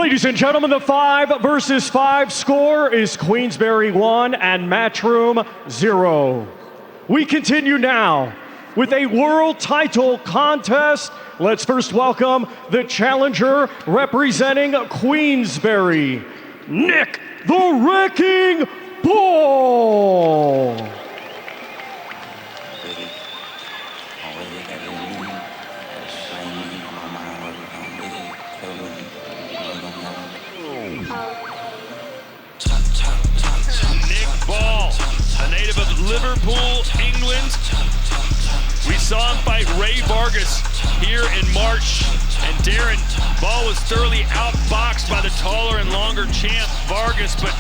Ladies and gentlemen, the 5 versus 5 score is Queensberry 1 and Matchroom 0. We continue now with a world title contest. Let's first welcome the challenger representing Queensberry, Nick the Wrecking Ball. Liverpool, England. We saw him fight Ray Vargas here in March, and Darren, Ball was thoroughly outboxed by the taller and longer champ Vargas, but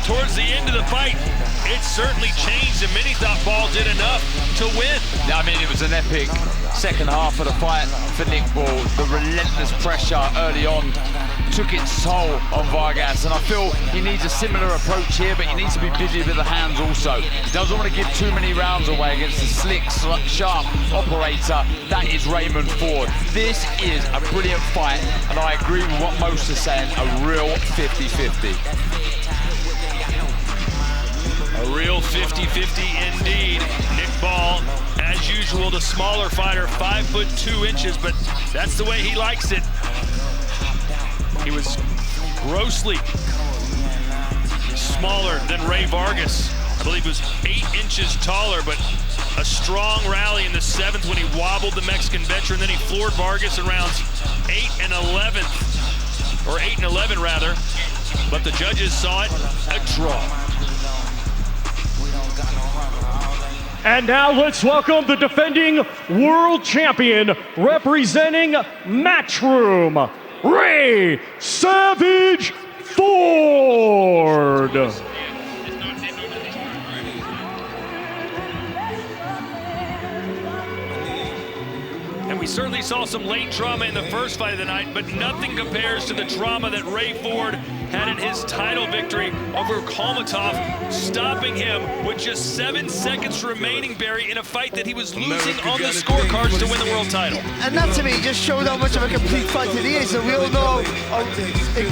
towards the end of the fight, it certainly changed, and many thought Ball did enough to win. Yeah, I mean, it was an epic second half of the fight for Nick Ball. The relentless pressure early on took its toll on Vargas, and I feel he needs a similar approach here, but he needs to be busy with the hands also. He doesn't want to give too many rounds away against the slick, sharp operator that is Raymond Ford. This is a brilliant fight, and I agree with what most are saying, a real 50-50. A real 50-50 indeed. Nick Ball, as usual, the smaller fighter, 5'2", but that's the way he likes it. He was grossly smaller than Ray Vargas. I believe he was 8 inches taller, but a strong rally in the 7th when he wobbled the Mexican veteran. Then he floored Vargas in rounds 8 and 11, or 8 and 11 rather. But the judges saw it a draw. And now let's welcome the defending world champion representing Matchroom, Ray Savage Ford. And we certainly saw some late drama in the first fight of the night, but nothing compares to the drama that Ray Ford had in his title victory over Kalmatov, stopping him with just 7 seconds remaining, Barry, in a fight that he was losing on the scorecards to win the world title. And that to me just showed how much of a complete fighter he is. And we all know how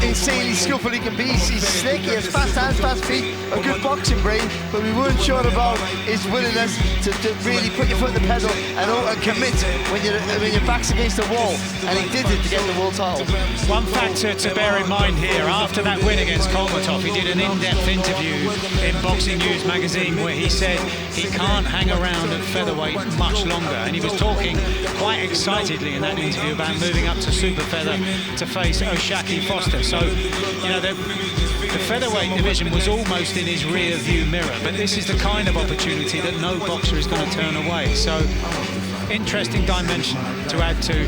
insanely skillful he can be. He's slick, he has fast hands, fast feet, a good boxing brain, but we weren't sure about his willingness to really put your foot in the pedal and commit when your back's against the wall. And he did it to get the world title. One factor to bear in mind here, after that win against Kalmatov, he did an in-depth interview in Boxing News magazine where he said he can't hang around at featherweight much longer, and he was talking quite excitedly in that interview about moving up to super feather to face O'Shaki Foster. So, you know, the featherweight division was almost in his rear view mirror, but this is the kind of opportunity that no boxer is going to turn away. So, interesting dimension to add to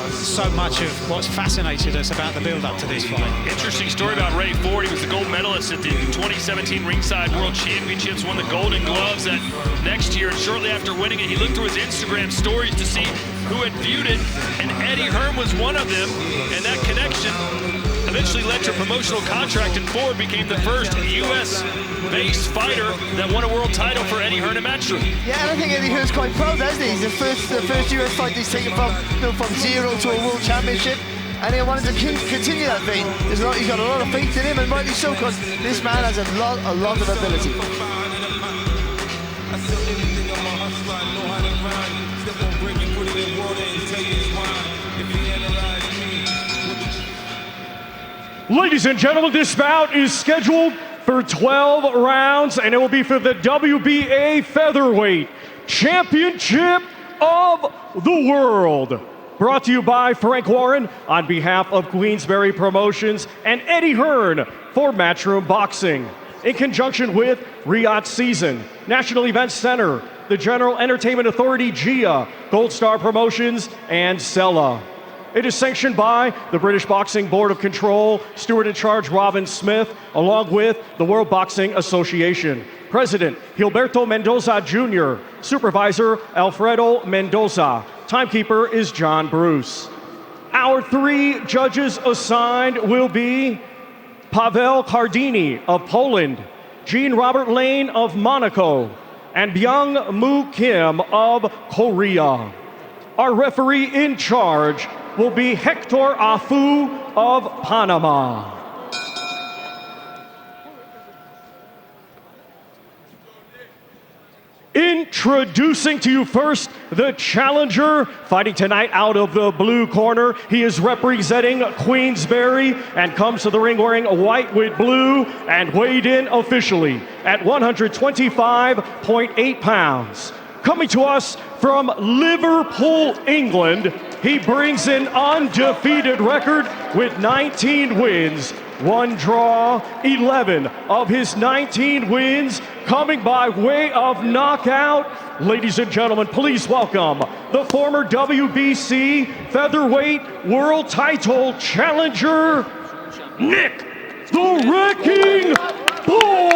so much of what's fascinated us about the build-up to this fight. Interesting story about Ray Ford. He was the gold medalist at the 2017 Ringside World Championships, won the Golden Gloves that next year, and shortly after winning it, he looked through his Instagram stories to see who had viewed it, and Eddie Hearn was one of them, and that connection eventually led to a promotional contract, and Ford became the first U.S.-based fighter that won a world title for Eddie Hearn and Matchroom. Yeah, and I think Eddie Hearn's quite proud, hasn't he? The first U.S. fight he's taken from zero to a world championship, and he wanted to continue that vein. He's got a lot of faith in him, and rightly so, because this man has a lot of ability. Ladies and gentlemen, this bout is scheduled for 12 rounds, and it will be for the WBA Featherweight Championship of the World. Brought to you by Frank Warren on behalf of Queensberry Promotions and Eddie Hearn for Matchroom Boxing. In conjunction with Riyadh Season, National Events Center, the General Entertainment Authority, GIA, Gold Star Promotions, and Sella. It is sanctioned by the British Boxing Board of Control, Steward in Charge Robin Smith, along with the World Boxing Association. President Gilberto Mendoza Jr., Supervisor Alfredo Mendoza. Timekeeper is John Bruce. Our 3 judges assigned will be Paweł Cardini of Poland, Jean Robert Lane of Monaco, and Byung Moo Kim of Korea. Our referee in charge will be Hector Afu of Panama. Introducing to you first the challenger, fighting tonight out of the blue corner. He is representing Queensberry and comes to the ring wearing white with blue and weighed in officially at 125.8 pounds. Coming to us from Liverpool, England, he brings an undefeated record with 19 wins, 1 draw, 11 of his 19 wins coming by way of knockout. Ladies and gentlemen, please welcome the former WBC featherweight world title challenger, Nick the Wrecking Bull.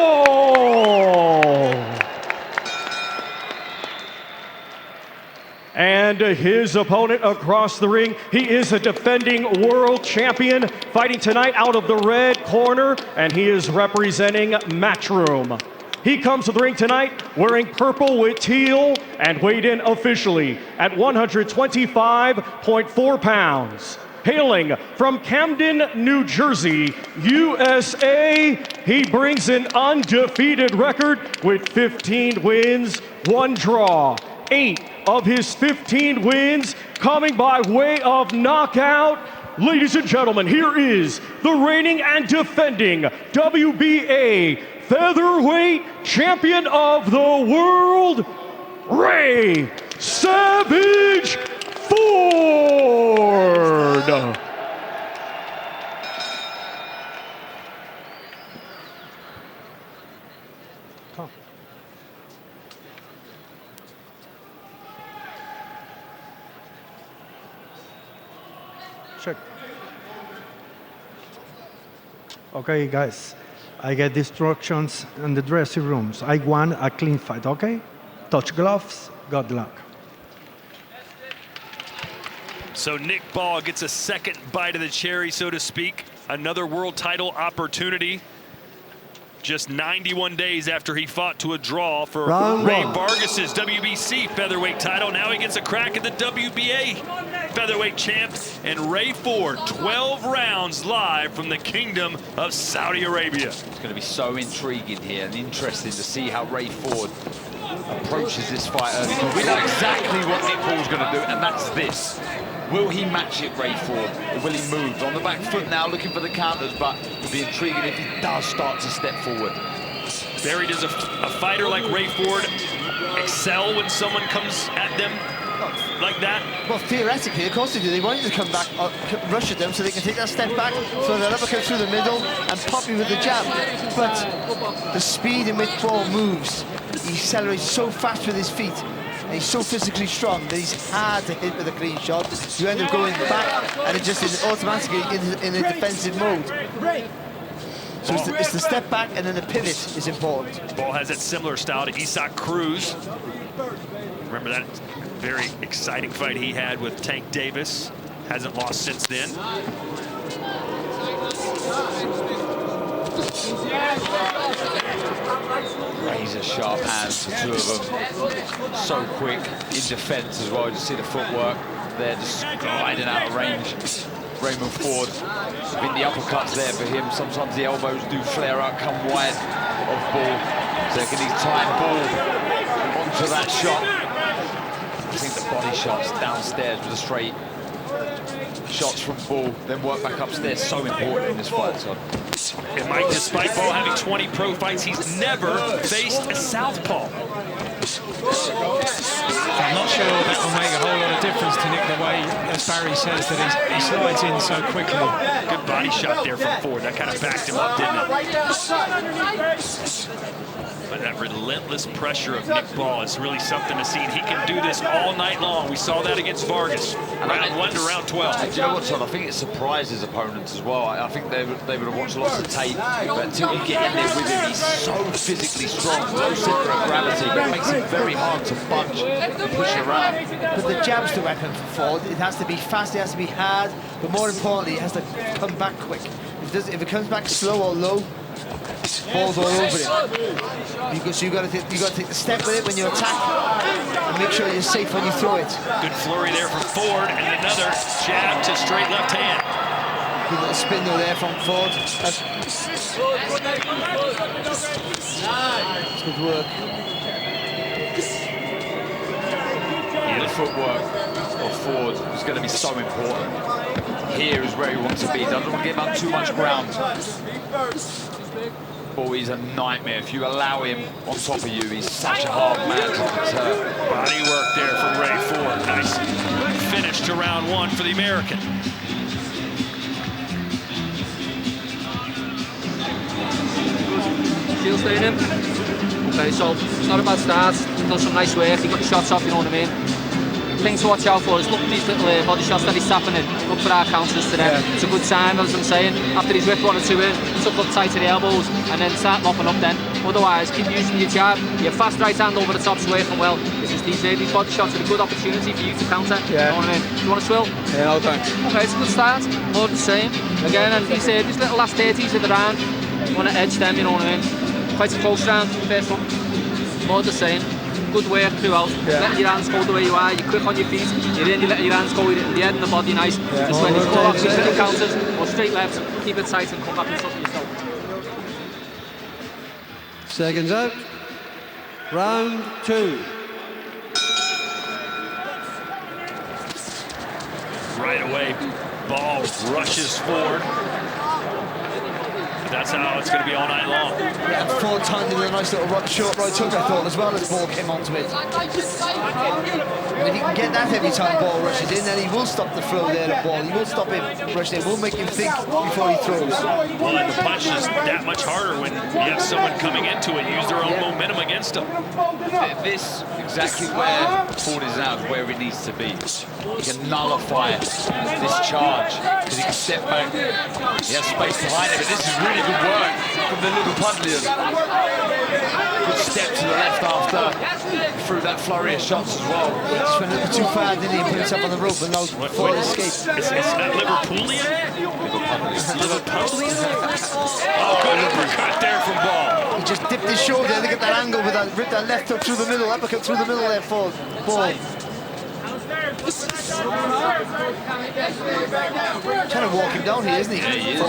And his opponent across the ring, he is a defending world champion, fighting tonight out of the red corner, and he is representing Matchroom. He comes to the ring tonight wearing purple with teal and weighed in officially at 125.4 pounds. Hailing from Camden, New Jersey, USA, he brings an undefeated record with 15 wins, 1 draw. 8 of his 15 wins coming by way of knockout. Ladies and gentlemen, here is the reigning and defending WBA featherweight champion of the world, Ray Savage Ford. Check. Okay, guys, I get instructions in the dressing rooms. I want a clean fight, okay? Touch gloves, good luck. So Nick Ball gets a second bite of the cherry, so to speak. Another world title opportunity. Just 91 days after he fought to a draw for Ray Vargas's WBC featherweight title. Now he gets a crack at the WBA featherweight champ. And Ray Ford, 12 rounds live from the Kingdom of Saudi Arabia. It's going to be so intriguing here and interesting to see how Ray Ford approaches this fight early. Because we know exactly what Nick Ball's going to do, and that's this. Will he match it, Ray Ford, or will he move? On the back foot now, looking for the counters, but it'll be intriguing if he does start to step forward. Barry, does a fighter like Ray Ford excel when someone comes at them like that? Well, theoretically, of course they do. They want you to come back, rush at them so they can take that step back, throw that uppercut through the middle, and pop you with the jab. But the speed in which Ball moves, he accelerates so fast with his feet. And he's so physically strong that he's hard to hit with a clean shot. You end up going back, and it just is automatically in a defensive mode. So it's the step back, and then the pivot is important. Ball has that similar style to Isaac Cruz. Remember that very exciting fight he had with Tank Davis. Hasn't lost since then. Razor sharp hands, the two of them. So quick in defense as well. You see the footwork there, just gliding out of range. Raymond Ford, I think the uppercuts there for him. Sometimes the elbows do flare out, come wide of Ball. So can he time Ball onto that shot? I think the body shots downstairs with a straight shots from Ball, then work back upstairs. So important in this fight, so. And Mike, despite Ball having 20 pro fights, he's never faced a southpaw. I'm not sure that will make a whole lot of difference to Nick, the way, as Barry says, that he slides in so quickly. Good body shot there from Ford. That kind of backed him up, didn't it? But that relentless pressure of Nick Ball is really something to see. And he can do this all night long. We saw that against Vargas, round 1 to round 12. Do you know what, Todd? I think it surprises opponents as well. I think they would have watched lots of tape, but until you get in there with him, he's so physically strong, low center of gravity, but it makes it very hard to bunch and push around. But the jab's the weapon for Ford. It has to be fast, it has to be hard, but more importantly, it has to come back quick. If it comes back slow or low, Ball's all over it. Because you got to take the step with it when you attack, and make sure you're safe when you throw it. Good flurry there from Ford, and another jab to straight left hand. Good little spin though there from Ford. That's good work. Yeah, the footwork of Ford is going to be so important. Here is where he wants to be. Doesn't want to give up too much ground. Boy, he's a nightmare. If you allow him on top of you, he's such a hard man to deter. Body work there from Ray Ford. Nice finish to round one for the American. Shields down him. Okay, so it's not a bad start. He's done some nice work. He got the shots off, you know what I mean? Thing to watch out for is look at these little body shots that he's tapping in. Look for our counters to them. It's a good sign, as I'm saying. After he's whipped one or two in, tuck up tight to the elbows and then start mopping up then. Otherwise, keep using your jab. Your fast right hand over the top's working well. These body shots are a good opportunity for you to counter. You know what I mean? Do you want to swill? Yeah, no thanks. Okay, it's a good start. More of the same. Again, and these little last 30s of the round, you want to edge them, you know what I mean? Quite a close round, first one. More of the same. Good work throughout. Letting your hands go the way you are. You're quick on your feet. You're letting your hands go with the head and the body nice. Just when you come off these little counters or straight left, keep it tight and come back and stuff yourself. Seconds out. Round 2. Right away, Ball rushes forward. That's how it's going to be all night long. Yeah, and Ford timed it with a nice little short right hook, I thought, as well as Ball came onto it. And if he can get that every time Ball rushes in, then he will stop the flow there of Ball. He will stop him rushing in. Will make him think before he throws. Well, and the punch is that much harder when you have someone coming into it, use their own momentum against them. This exactly where Ford is now, is where he needs to be. He can nullify this charge because he can step back. He has space behind him, but this is really good work from the little Pudlian. Good step to the left after through that flurry of shots as well. He just went a little too far, didn't he? Put himself on the rope and now Ford escaped. Is that Liverpoolian? Liverpoolian? Oh, good uppercut there from Ball. He just dipped his shoulder. Look at that angle with that, ripped that left hook through the middle, uppercut through the middle there for Ball. Trying to walk him down here, isn't he? Yeah, he is.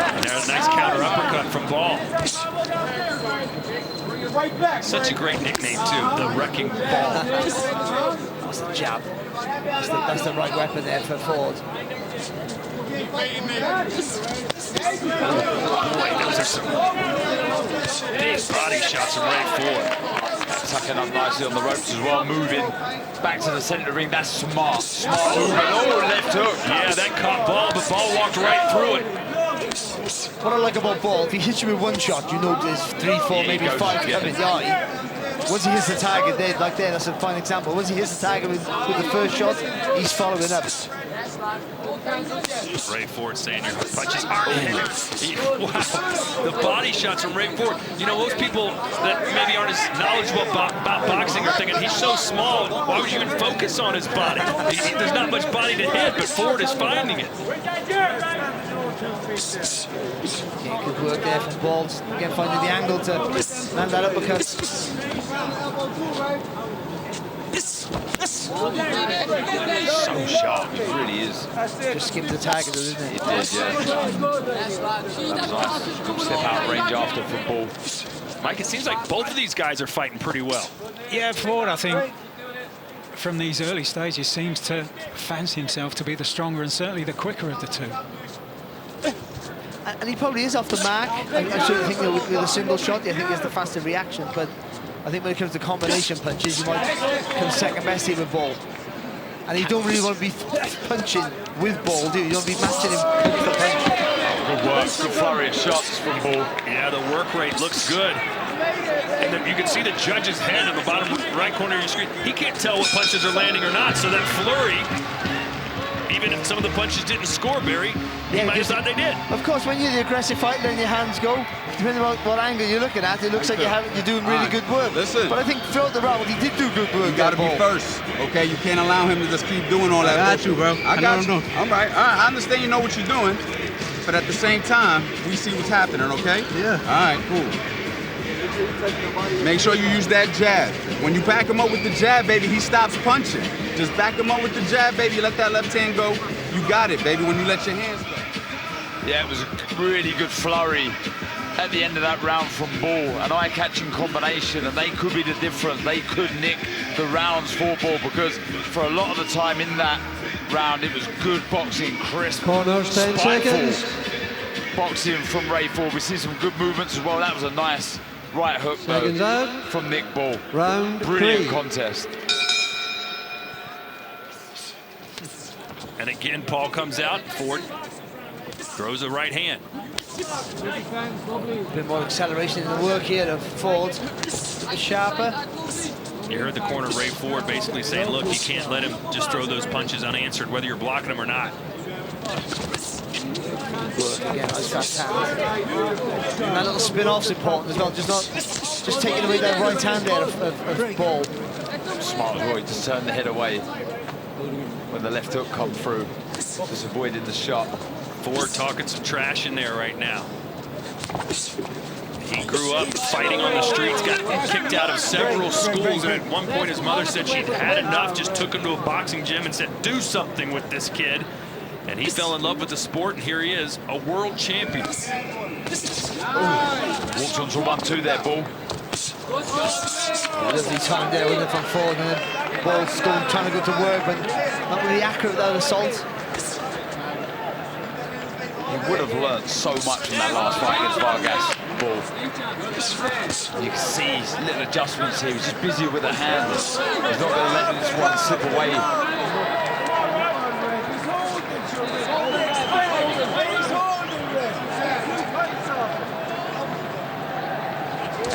And there's a nice counter uppercut from Ball. Such a great nickname, too, the Wrecking Ball. That's the jab. That's the right weapon there for Ford. Boy, those are some big body shots from Ray Ford. Tucking up nicely on the ropes as well, moving back to the center ring. That's smart. Smart movement. Oh, left hook. Yeah, that caught Ball, but Ball walked right through it. What I like about Ball, if he hits you with one shot, you know there's 3, 4, maybe 5 coming. Yeah, once he hits the target, there, like there, that's a fine example. Once he hits the target with the first shot, he's following up. Ray Ford saying your punch is hard. Wow, the body shots from Ray Ford. You know, most people that maybe aren't as knowledgeable about boxing are thinking he's so small, why would you even focus on his body? There's not much body to hit, but Ford is finding it. Yeah, good work there from Ball. Again, finding the angle to land that uppercut. So sharp, it really is. Just skimmed the target, isn't it? It did, yeah. That was nice. Good step out of range after for Ball. Mike, it seems like both of these guys are fighting pretty well. Yeah, Ford, I think, from these early stages, seems to fancy himself to be the stronger and certainly the quicker of the two. And he probably is off the mark. I certainly think that with a single shot, I think he has the faster reaction. But I think when it comes to combination punches, he might come second best here with Ball. And you don't really want to be punching with Ball, do you? You don't want to be matching him punch for punch. Good work, good flurry of shots from Ball. Yeah, the work rate looks good. And then you can see the judge's head in the bottom right corner of your screen. He can't tell what punches are landing or not, so that flurry, even if some of the punches didn't score, Barry, he might have thought they did. Of course, when you're the aggressive fighter and your hands go, depending on what angle you're looking at, it looks like you're doing really good work. Listen. But I think throughout the round, he did do good work. You got to be first, okay? You can't allow him to just keep doing all that. I got you, bro. I got you. All right. I understand you know what you're doing, but at the same time, we see what's happening, okay? Yeah. All right, cool. Make sure you use that jab. When you back him up with the jab, baby, he stops punching. Just back him up with the jab, baby. Let that left hand go. you got it, baby, when you let your hands go. Yeah, it was a really good flurry at the end of that round from Bull, an eye-catching combination, and they could be the difference. They could nick the rounds for Bull, because for a lot of the time in that round, it was good boxing, crisp, Corners, 10 seconds. boxing from Ray Ford. We see some good movements as well. That was a nice right hook Seconds out. from Nick Bull. Round Brilliant 3. contest. And again, Paul comes out. Ford throws a right hand. A bit more acceleration in the work here of Ford. A bit sharper. You heard the corner, Ray Ford, basically saying, look, you can't let him just throw those punches unanswered, whether you're blocking them or not. Work again, those fast hands. And that little spin-off's important as well. Just taking away that right hand there of Ball. Smart as well, he just turned the head away when the left hook come through, just avoiding the shot. Ford talking some trash in there right now. He grew up fighting on the streets, got kicked out of several schools, and at one point his mother said she'd had enough, just took him to a boxing gym and said, do something with this kid. And he fell in love with the sport, and here he is, a world champion. Walked onto 1-2 there, Bull. Lovely time there with it from Ford, and then Ball's trying to go to work, but not really accurate with that assault. He would have learnt so much from that last fight against Vargas, Bull. You can see his little adjustments here. He's just busy with the hands. He's not going to let this one slip away.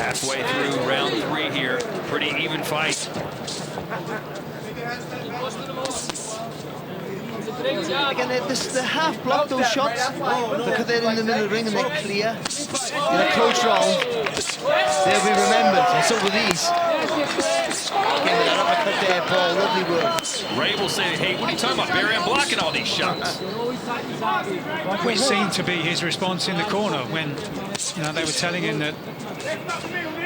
Halfway through round 3 here, pretty even fight. Again, they half block those shots because they're in the middle of the ring and they're clear. In a close round, they'll be remembered, and so will these. Again, with that uppercut there, Paul, lovely work. Ray will say, hey, what are you talking about, Barry? I'm blocking all these shots. Which seemed to be his response in the corner when, they were telling him that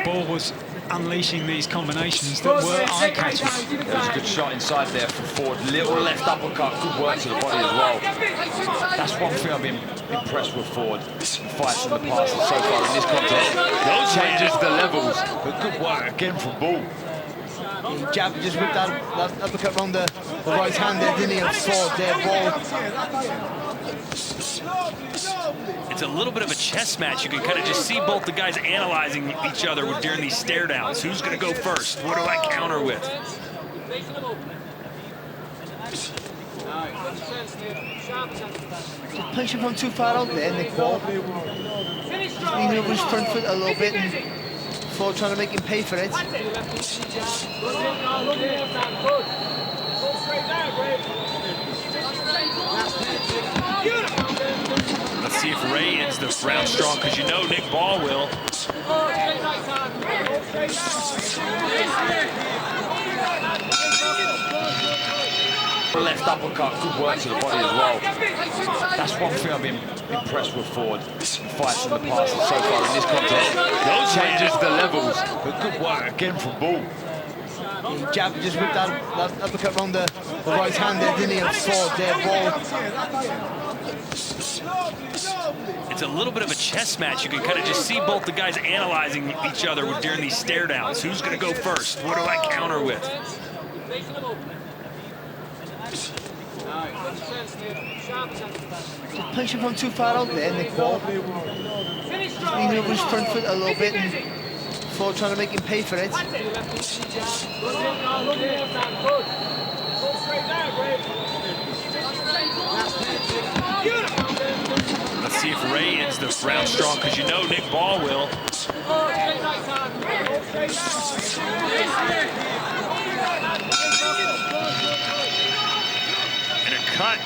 Ball was unleashing these combinations that were eye-catching. There was a good shot inside there from Ford. Little left uppercut, good work to the body as well. That's one thing I've been impressed with Ford. Fights in the past and so far in this contest. Those changes the levels, but good work again from Bull. He jabbed, just whipped that uppercut around the right hand there, didn't he? Of Ford there, Ball. It's a little bit of a chess match. You can kind of just see both the guys analyzing each other during these stare downs. Who's going to go first? What do I counter with? Punching from too far out there, Nick Ball. Just leaning over his front foot a little bit and Ford trying to make him pay for it. Let's see if Ray ends the round strong, because Nick Ball will. Left uppercut, good work to the body as well. That's one thing I've been impressed with Ford. Fights in the past and so far in this contest. Those changes the levels, but good work again from Bull. He jabbed, just whipped that uppercut around the right hand there, didn't he? Of Ford there, Ball. It's a little bit of a chess match. You can kind of just see both the guys analyzing each other during these stare downs. Who's going to go first? What do I counter with? Punching from too far out there, Nick Ball. Just leaning over his front foot a little bit and Ford trying to make him pay for it. Let's see if Ray ends the round strong, because Nick Ball will. And a cut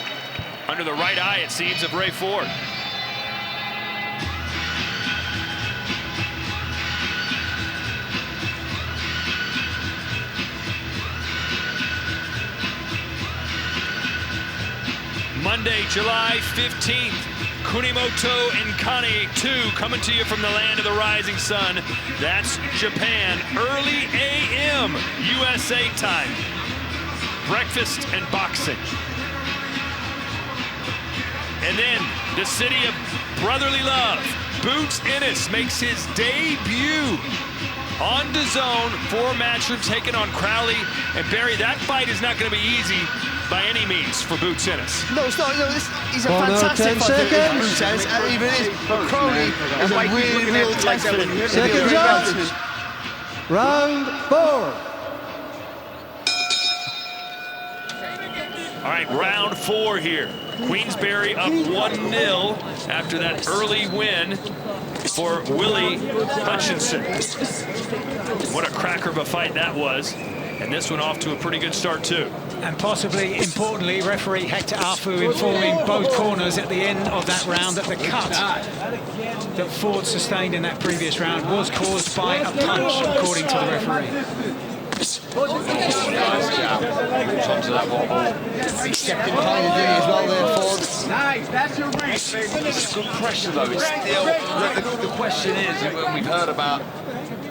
under the right eye, it seems, of Ray Ford. Monday, July 15th, Kunimoto and Kane 2 coming to you from the land of the rising sun. That's Japan, early a.m. USA time. Breakfast and boxing. And then the city of brotherly love, Boots Ennis makes his debut on DAZN for Matchroom, taking on Crowley. And Barry, that fight is not going to be easy by any means for Boots Ennis. No, it's not. No, he's a fantastic fighter. Boots Ennis, even is. But Crowley is a really real test for him. Seconds out. Round 4. All right, round 4 here. Queensberry up 1-0 after that early win for Willie Hutchinson. What a cracker of a fight that was. And this one off to a pretty good start, too. And possibly, importantly, referee Hector Afu informing both corners at the end of that round that the cut that Ford sustained in that previous round was caused by a punch, according to the referee. Nice jab. Onto that wobble. He stepped in behind the as well there, Ford. Nice, that's your ring. It's good pressure though. It's still the question is, when we've heard about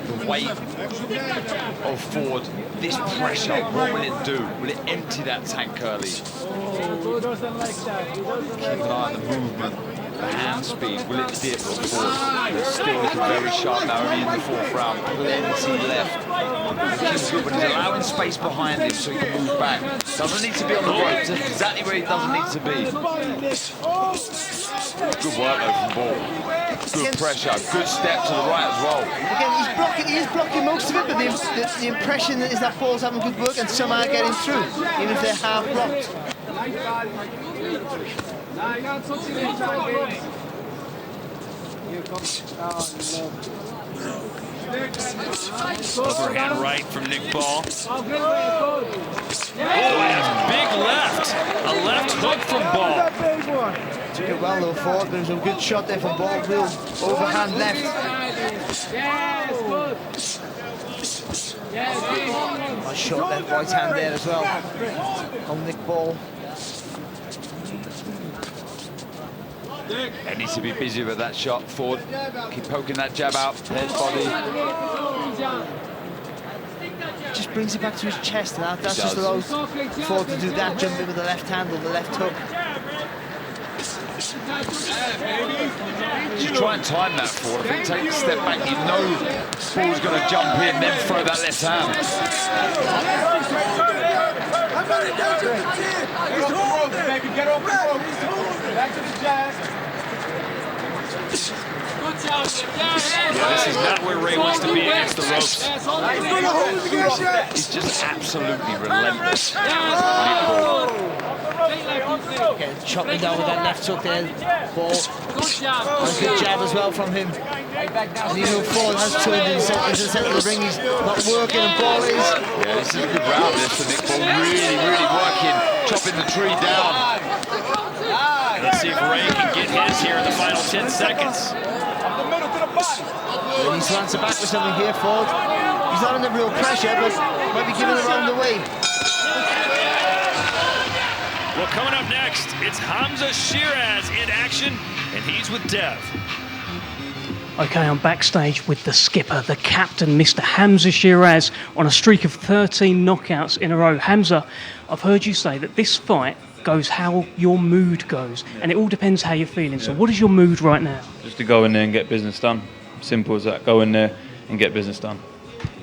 the weight of Ford, this pressure, what will it do? Will it empty that tank early? Keep an eye on the movement, the hand speed. Will it dip or Ford? It's still looking very sharp now, only in the 4th round. Plenty left. He's good, but he's allowing space behind him so he can move back. Doesn't need to be on the ropes. That's exactly where he doesn't need to be. Good work though from Ball. Good pressure. Good step to the right as well. Again, he is blocking most of it, but the impression is that Ball's having good work and some are getting through, even if they're half blocked. Overhand right from Nick Ball. Oh, and a big left. A left hook from Ball. Took it well though, Ford. There was a good shot there from Ball. Real overhand left. Nice shot left, right hand there as well on Nick Ball. They need to be busy with that shot. Ford, keep poking that jab out, head, body. Just brings it back to his chest, and that just allows Ford to do that, jump in with the left hand or the left hook. Just try and time that, Ford. If he takes a step back, you know Ball's going to jump in, then throw that left hand. Get off the rope. Back to the jab. Yeah, this is not where Ray wants to be against the ropes. He's just absolutely relentless. Okay, chopping down with that left hook there. Ball. And a good jab as well from him. And even Ford has turned into the centre of the ring. He's not working, and Ball is. Yeah, this is a good round this for Nick Ball. Really, really working, chopping the tree down. Let's see if Ray can get his here in the final 10 seconds. He needs to answer back with something here, Ford. He's not under real pressure, but might be giving around the way. Well, coming up next, it's Hamza Shiraz in action, and he's with Dev. Okay, I'm backstage with the skipper, the captain, Mr. Hamza Shiraz, on a streak of 13 knockouts in a row. Hamza, I've heard you say that this fight goes how your mood goes, and it all depends how you're feeling. So what is your mood right now? Just to go in there and get business done. Simple as that. Go in there and get business done.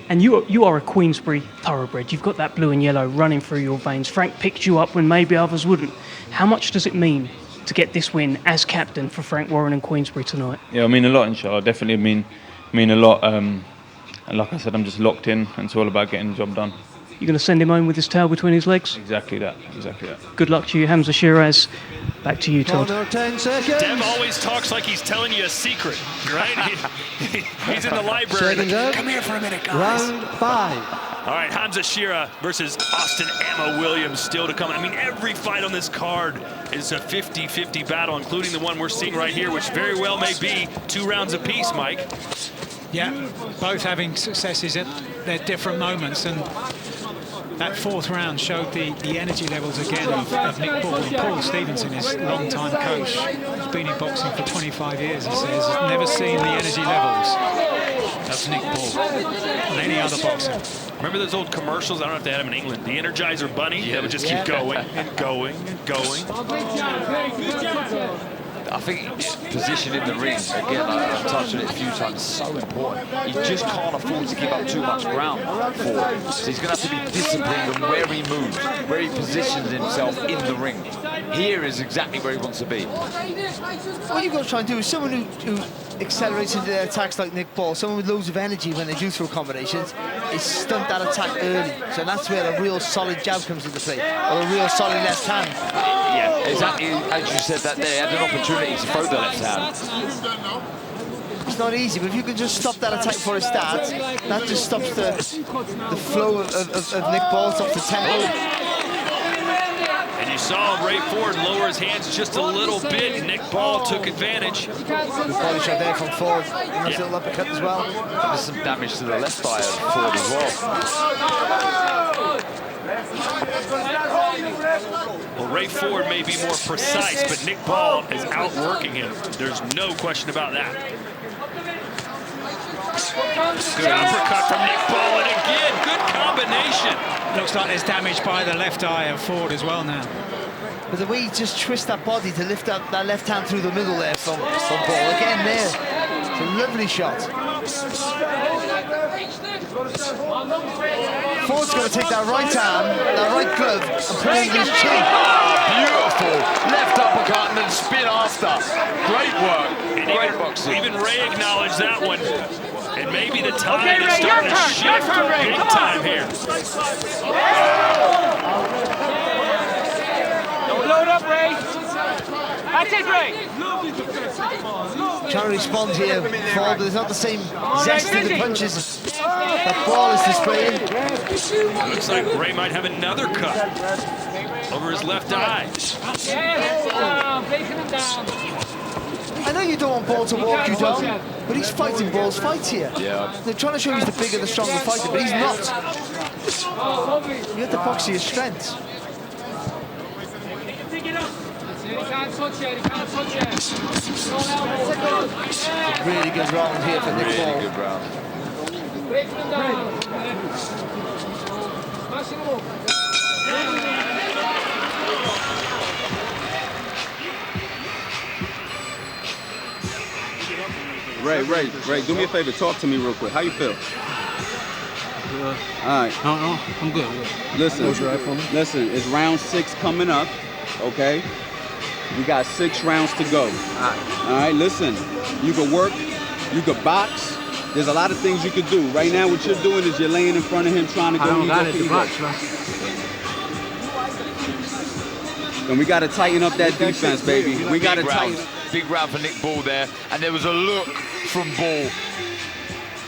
And you are a Queensberry thoroughbred. You've got that blue and yellow running through your veins. Frank picked you up when maybe others wouldn't. How much does it mean to get this win as captain for Frank Warren and Queensberry tonight? Yeah, I mean a lot, inshallah. Definitely mean a lot. And like I said, I'm just locked in, and it's all about getting the job done. You're going to send him home with his tail between his legs? Exactly that. Exactly that. Good luck to you, Hamza Shiraz. Back to you, Todd. 10 seconds. Dev always talks like he's telling you a secret, right? He's in the library. Come here for a minute, guys. Round 5. All right, Hamza Shira versus Austin Emma Williams still to come. I mean, every fight on this card is a 50-50 battle, including the one we're seeing right here, which very well may be 2 rounds apiece, Mike. Yeah, both having successes at their different moments, and that 4th round showed the energy levels again of Nick Ball. Paul Stevenson, his long-time coach, he's been in boxing for 25 years, he says, has never seen the energy levels of Nick Ball. on any other boxer. Remember those old commercials? I don't know if they had them in England. The Energizer Bunny? Yeah, that would just keep going and going and going. I think position in the ring, again, I've touched on it a few times, is so important. He just can't afford to give up too much ground for. So he's going to have to be disciplined on where he moves, where he positions himself in the ring. Here is exactly where he wants to be. What you've got to try and do is someone who accelerates into their attacks like Nick Paul, someone with loads of energy when they do throw combinations, is stunt that attack early. So that's where a real solid jab comes into play, or a real solid left hand. Yeah, exactly as you said that they had an opportunity to throw the left hand. It's not easy, but if you can just stop that attack before it starts, that just stops the flow of Nick Paul, stops the tempo. And you saw Ray Ford lower his hands just a little bit. Nick Paul took advantage. Good body shot there from Ford. Nice little uppercut as well. There's some damage to the left eye of Ford as well. Well, Ray Ford may be more precise, but Nick Paul is outworking him. There's no question about that. Good uppercut from Nick Paul, and again, good combination. Looks like there's damage by the left eye of Ford as well now. But the way he just twists that body to lift up that left hand through the middle there from Paul. Again there. It's a lovely shot. Ford's going to take that right arm, that right glove, and put it in his chin. Beautiful. Left uppercut and then spin after. Great work. And Great boxing. Even Ray acknowledged that one. And maybe the tide is starting to shift big time here. Don't load up, Ray. That's it, Ray. Trying to respond here, Ford, but there's not the same zest in the punches that Paul is displaying. Looks like Ray might have another cut over his left eye. I know you don't want Paul to walk you down, but he's fighting Paul's fights here. Yeah. They're trying to show he's the bigger, the stronger fighter, but he's not. You have to box to your strengths. Really good round here for Nick Paul. Really good round. Ray, do me a favor, talk to me real quick. How you feel? All right. I'm good. Listen, it's round 6 coming up, okay? We got 6 rounds to go. All right, listen, you can work, you can box. There's a lot of things you can do. Right now, what you're doing is you're laying in front of him trying to go ego. And we got to tighten up that defense, baby. We got to tighten. Big round for Nick Ball there, and there was a look from Ball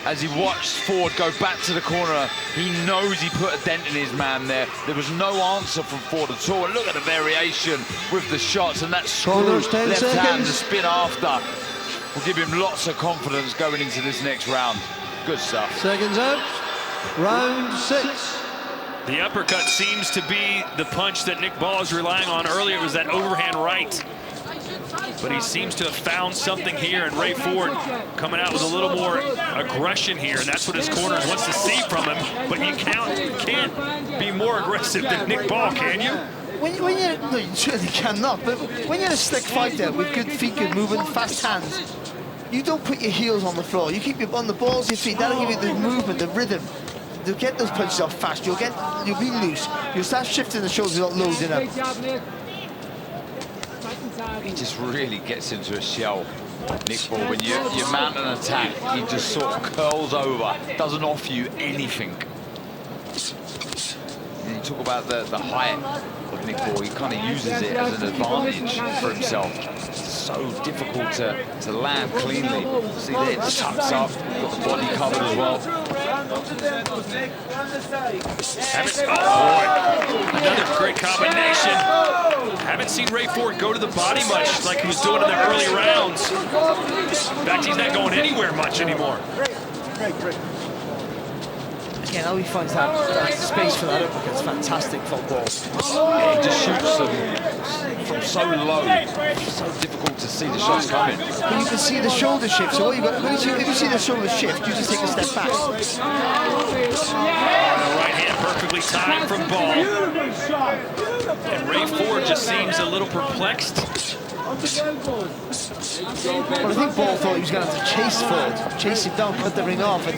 as he watched Ford go back to the corner. He knows he put a dent in his man there. There was no answer from Ford at all. And look at the variation with the shots, and that screw left hand to spin after will give him lots of confidence going into this next round. Good stuff. Seconds out. Round 6. The uppercut seems to be the punch that Nick Ball is relying on. Earlier it was that overhand right. But he seems to have found something here, and Ray Ford coming out with a little more aggression here, and that's what his corners wants to see from him. But you can't be more aggressive than Nick Ball, can you? No, you certainly cannot, but when you're a slick fighter with good feet, good movement, fast hands, you don't put your heels on the floor. You keep on the balls of your feet. That'll give you the movement, the rhythm. To get those punches off fast, you'll be loose. You'll start shifting the shoulders without loading up. He just really gets into a shell, Nick Ball. When you mount an attack, he just sort of curls over, doesn't offer you anything. And you talk about the height of Nick Ball, he kind of uses it as an advantage for himself. It's so difficult to land cleanly. See there, it tucks up, got the body covered as well. Another great combination. Haven't seen Ray Ford go to the body much like he was doing in the early rounds. In fact, he's not going anywhere much anymore. Again, how he finds that space for that uppercut, it's fantastic from Ball. Yeah, he just shoots them from so low. It's so difficult to see the shots coming. But you can see the shoulder shift. So what you got? If you see the shoulder shift, you just take a step back. Right hand perfectly timed from Ball. And Ray Ford just seems a little perplexed. Well, I think Ball thought he was going to have to chase him down, cut the ring off, and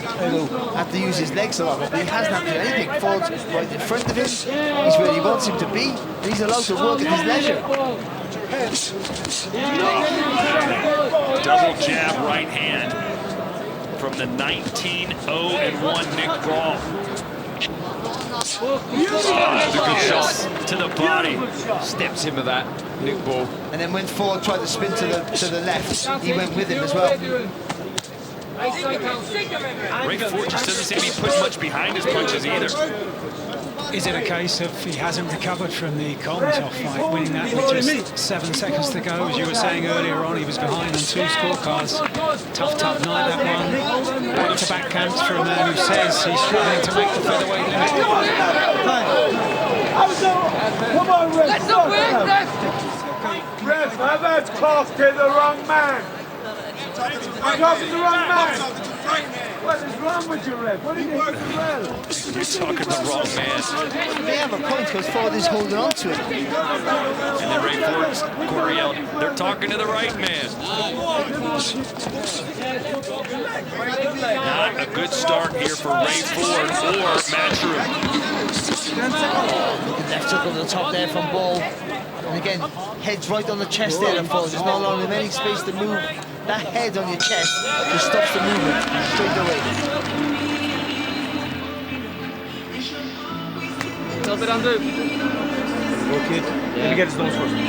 have to use his legs a lot. But he hasn't had to do anything. Ford's right in front of him. He's where he wants him to be. And he's allowed to work at his leisure. Double jab right hand from the 19-0-1 Nick Ball. That's a good shot to the body. Steps in with that, Nick Ball. And then when Ford tried to spin to the left, he went with him as well. Ray Ford just doesn't seem to be putting much behind his punches either. Is it a case of he hasn't recovered from the Kolmatov fight, winning that with just 7 seconds to go? As you were saying earlier on, he was behind on 2 scorecards. Tough night, that one. Back-to-back camps for a man who says he's struggling to make the featherweight limit. Come on, Ref. Let's not win, Ref. Ref, I've costed the wrong man. I costed the wrong man. What is wrong with you, Ref? What are you doing well? You're talking the wrong man. They have a point because Ford is holding on to it. And then Ray Ford's corner yelled, they're talking to the right man. Not a good start here for Ray Ford or Matchroom. Left hook over the top there from Ball. And again, head's right on the chest there of Ford. There's not allowing him any space to move. That head on your chest just stops the movement straight away. Little bit, Andrew. Okay. Let me get his nose first. There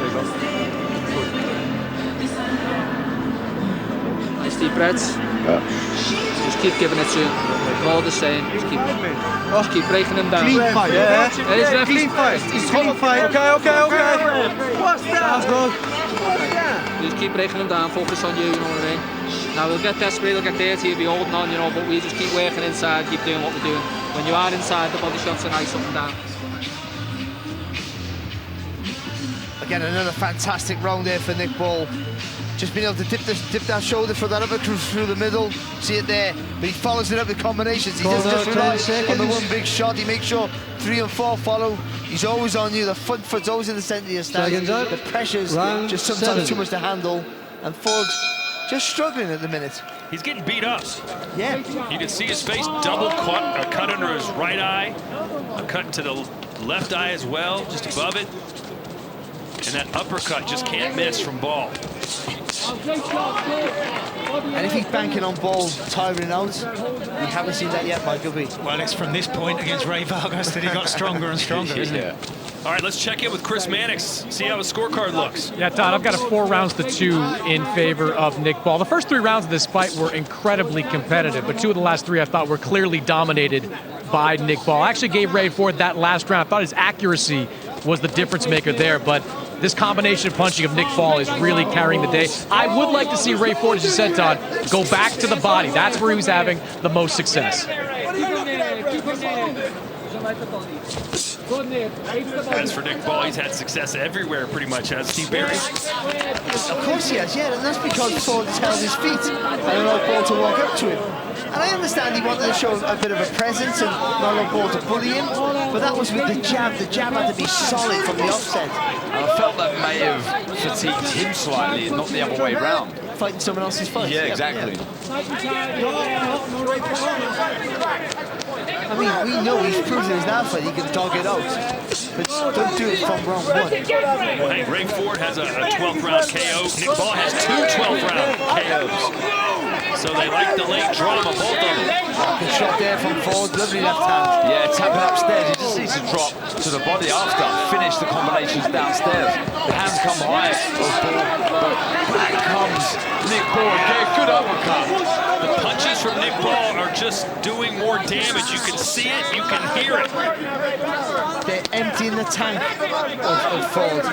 you go. Nice deep breaths. Just keep giving it to him. All the same. Just keep breaking him down. Clean fight, yeah? Clean fight. It's clean fight. Okay. What's that? Just keep breaking him down, focus on you, you know what I mean? Now we'll get desperate, we'll get dirty, he'll be holding on, you know, but we just keep working inside, keep doing what we're doing. When you are inside, the body shots are nice up and down. Again, another fantastic round there for Nick Ball. Just being able to dip that shoulder for that uppercut through the middle, see it there, but he follows it up with combinations. He doesn't just rely on the one big shot, he makes sure 3 and 4 follow. He's always on you, the front foot's always in the centre of your stance. The pressure's just sometimes too much to handle, and Ford's just struggling at the minute. He's getting beat up. Yeah. You can see his face double cut, a cut under his right eye, a cut to the left eye as well, just above it. And that uppercut just can't miss from Ball. And if he's banking on Ball tiring out, we haven't seen that yet, Michael B. Well, it's from this point against Ray Vargas that he got stronger and stronger, isn't it? All right, let's check in with Chris Mannix, see how his scorecard looks. Yeah, Todd, I've got a 4 rounds to 2 in favor of Nick Ball. The first 3 rounds of this fight were incredibly competitive, but 2 of the last 3 I thought were clearly dominated by Nick Ball. I actually gave Ray Ford that last round. I thought his accuracy was the difference maker there, but this combination of punching of Nick Ball is really carrying the day. I would like to see Ray Ford, as you said, Todd, go back to the body. That's where he was having the most success. As for Nick Ball, he's had success everywhere pretty much, has Steve Barry. Of course he has, yeah, and that's because Ford has held his feet and allowed Ball to walk up to him. And I understand he wanted to show a bit of a presence and not allow Ball to bully him, but that was with the jab. The jab had to be solid from the offset. And I felt that may have fatigued him slightly, not the other way round. Fighting someone else's fight. Yeah, exactly. I mean, we know he's proven his last fight, he can dog it out. But don't do it from round 1. Well, hey, Ray Ford has a 12th round KO. Nick Ball has 2 12th round KOs. So they like the late drama, both of them. Good shot there from Ford, lovely left hand. Yeah, tapping upstairs, he just needs to drop to the body after. Finish the combinations downstairs. The hands come high of Ball, but back comes Nick Ball again. Good uppercut. The punches from Nick Ball are just doing more damage. You can see it, you can hear it. They're emptying the tank of Ford.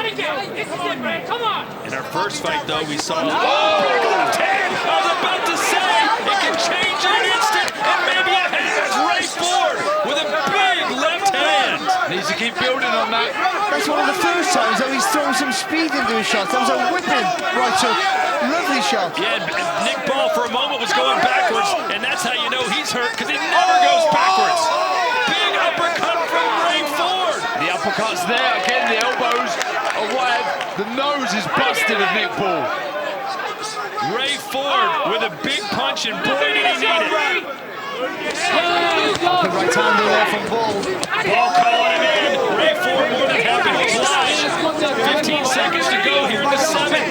In our first fight, though, we saw big left hand. I was about to say it can change in an instant, and maybe it has. Ray Ford with a big left hand. Needs to keep building on that. That's one of the first times that he's thrown some speed into his shot. That was a whipping right hook. Lovely shot. Yeah, and Nick Ball for a moment was going backwards, and that's how you know he's hurt, because he never goes backwards. Big uppercut from Ray Ford. The uppercut's there. Again, the elbows are wide. The nose is busted of Nick Ball. Ray Ford with a big punch, and boy, did he need it. The right hand there from Ball. Ball calling him in. Ray Ford more than happy to oblige. 15 seconds to go here in the 7th.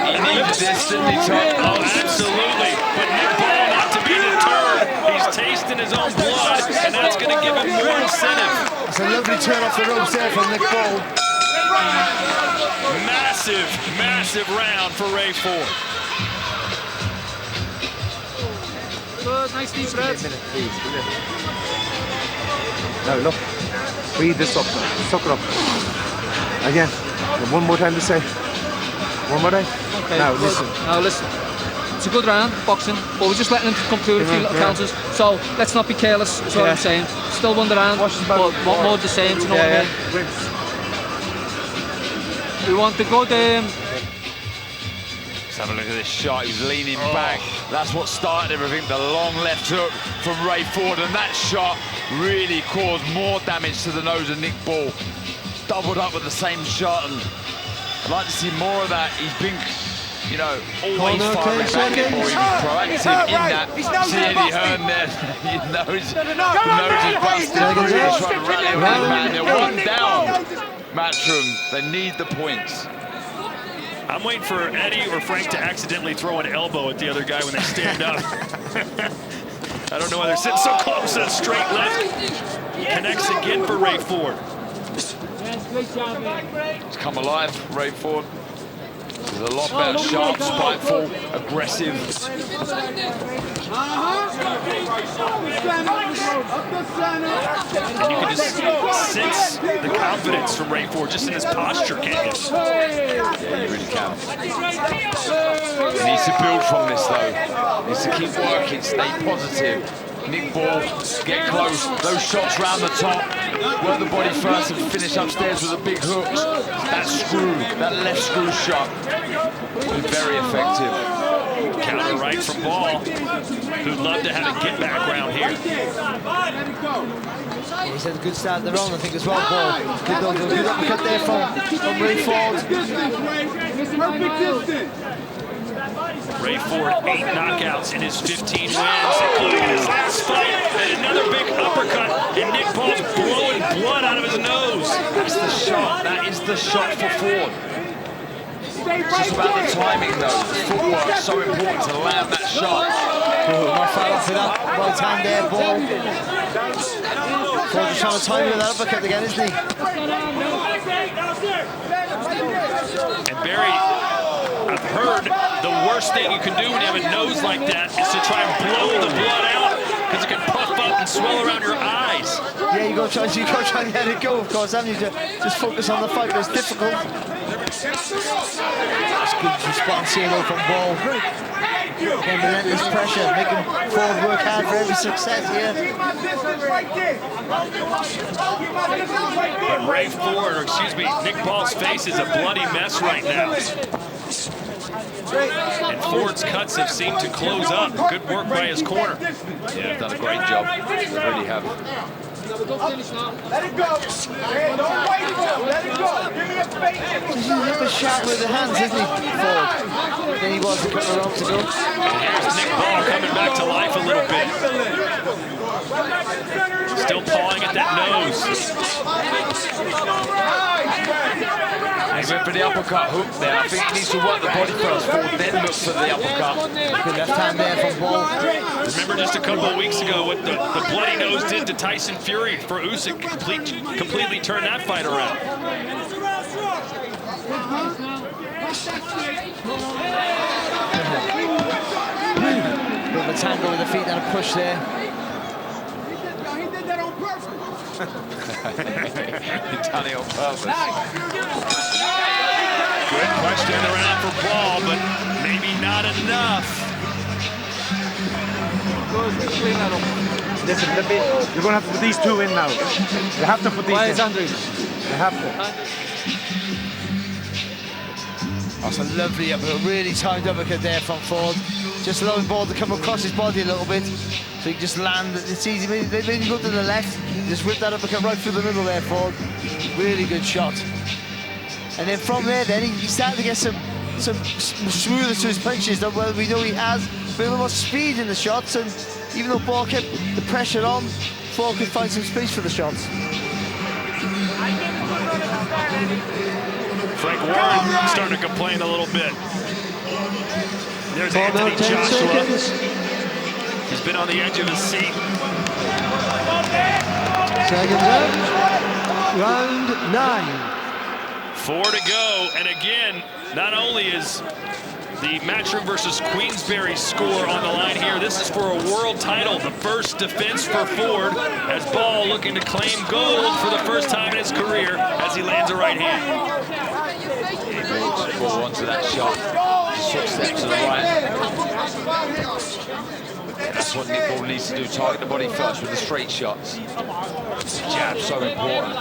He needs this, didn't he, Tom? Oh, absolutely. But Nick Ball not to be deterred. He's tasting his own blood, and that's going to give him more incentive. It's a lovely turn off the ropes there from Nick Ball. Massive, massive round for Ray Ford. Good, nice deep breath. Now look, breathe this up, suck it up. Again, one more time to say. One more time. Okay, now good. listen. Now listen. It's a good round, boxing, but we're just letting him come through a few little counters. So let's not be careless, is what I'm saying. Still won the round, but want more of the same, do you know what I mean? We want the good Let's have a look at this shot. He's leaning back. That's what started everything. The long left hook from Ray Ford, and that shot really caused more damage to the nose of Nick Ball. Doubled up with the same shot, and I'd like to see more of that. He's been, you know, always firing back at Ball. He was proactive in that. See Eddie Hearn there. The nose is busted. He's trying to rally around, man. They're one down. Matchroom, they need the points. I'm waiting for Eddie or Frank to accidentally throw an elbow at the other guy when they stand up. I don't know why they're sitting so close to the straight left. Connects again for Ray Ford. He's come alive, Ray Ford. He's a lot better, sharp, spiteful, aggressive. And you can just sense the confidence from Ray Ford just in his posture, can't you? Yeah, you really can. He needs to build from this, though. He needs to keep working, stay positive. Nick Ball, get close, those shots round the top, work the body first and finish upstairs with the big hooks. That screw, that left screw shot, been very effective. Counter right from Ball, who'd love to have a get back round here. He's had a good start of the round, I think, as well, Ball. Good uppercut there from Ray Ford. Ray Ford, 8 knockouts in his 15 wins, including his last fight, and another big uppercut, and Nick Ball's blowing blood out of his nose. That's the shot, that is the shot for Ford. It's just about the timing, though. The footwork, so important to land that shot. Not far off with that right hand there, Ball. Ford just trying to time it with that uppercut again, isn't he? And Barry, I've heard the worst thing you can do when you have a nose like that is to try and blow the blood out, because it can puff up and swell around your eyes. Yeah, you go try and let it go, of course, haven't you? Just focus on the fight, but it's difficult. That's good response here, though, from Ball. Again, relentless pressure, making Ford work hard for every success here. But Ray Ford, or excuse me, Nick Ball's face is a bloody mess right now. And Ford's cuts have seemed to close up. Good work by his corner. Yeah, they've done a great job. They really have. Let it go. Hey, don't wait for him. Let it go. Give me a fake. He's a little bit sharp with the hands, isn't he, Ford? Then he was a couple of rounds ago. And here's Nick Ball coming back to life a little bit. Still pawing at that nose. He went for the uppercut hook there. I think he needs to work the body first, Ford, then look for the uppercut. Good left hand there from Ball. Remember just a couple of weeks ago what the bloody nose did to Tyson Fury for Usyk, completely turned that fight around. Bit of a tangle with the feet and a push there. He did that on purpose. done it on purpose. Good question around for Ball, but maybe not enough. Listen, you're going to have to put these two in now. You have to put these in. You have to. That's a lovely, really timed uppercut there from Ford. Just allowing Ball to come across his body a little bit, so he can just land. It's easy. Maybe go to the left, just whip that uppercut right through the middle there, Ford. Really good shot. And then from there, then he's starting to get some smoothness to his punches. That well, we know he has a bit more speed in the shots, and even though Ball kept the pressure on, Ford could find some space for the shots. Frank Warren starting to complain a little bit. There's Anthony Joshua. He's been on the edge of his seat. Seconds up. Round 9. 4 to go, and again, not only is the Matchroom versus Queensberry score on the line here, this is for a world title, the first defense for Ford, as Ball looking to claim gold for the first time in his career as he lands a right hand. Ball onto that shot, just switch step to the right. That's what Nick Ball needs to do, target the body first with the straight shots. Jab, so important.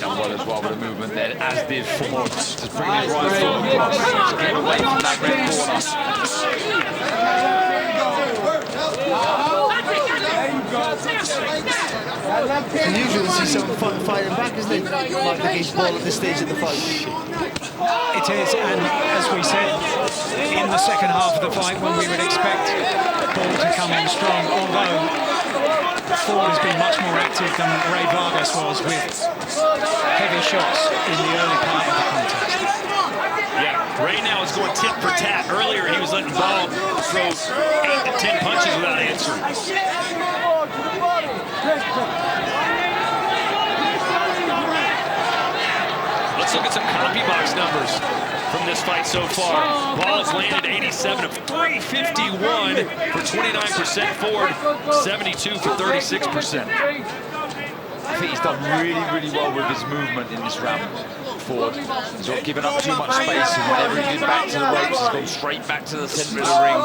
Done well as well with the movement there, as did Ford. Just bring his right foot across to get away from that red And usually we see someone fighting back, isn't it? Like against Ball at this stage of the fight. It is, and as we said, in the second half of the fight, when we would expect Ball to come in strong, although Ford has been much more active than Ray Vargas was with heavy shots in the early part of the contest. Yeah, Ray now is going tit for tat. Earlier he was letting Ball throw 8 to 10 punches without answering. Let's look at some copy box numbers from this fight so far. Ball's landed 87 of 351 for 29%. Ford 72 for 36%. I think he's done really, really well with his movement in this round. Ford. He's not given up too much space, and whenever he did back to the ropes, he's gone straight back to the centre of the ring.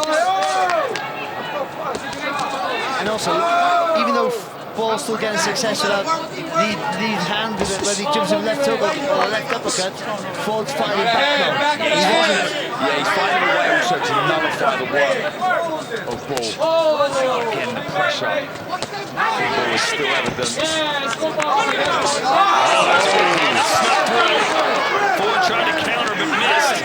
And also, even though Ball's still getting success with that lead hand with it, when he jumps in left hook or left uppercut, Ford's fighting back now. He's finding a way also to nullify the work of Ball. Again, the pressure. Ball is still evident. Ford tried to counter but missed.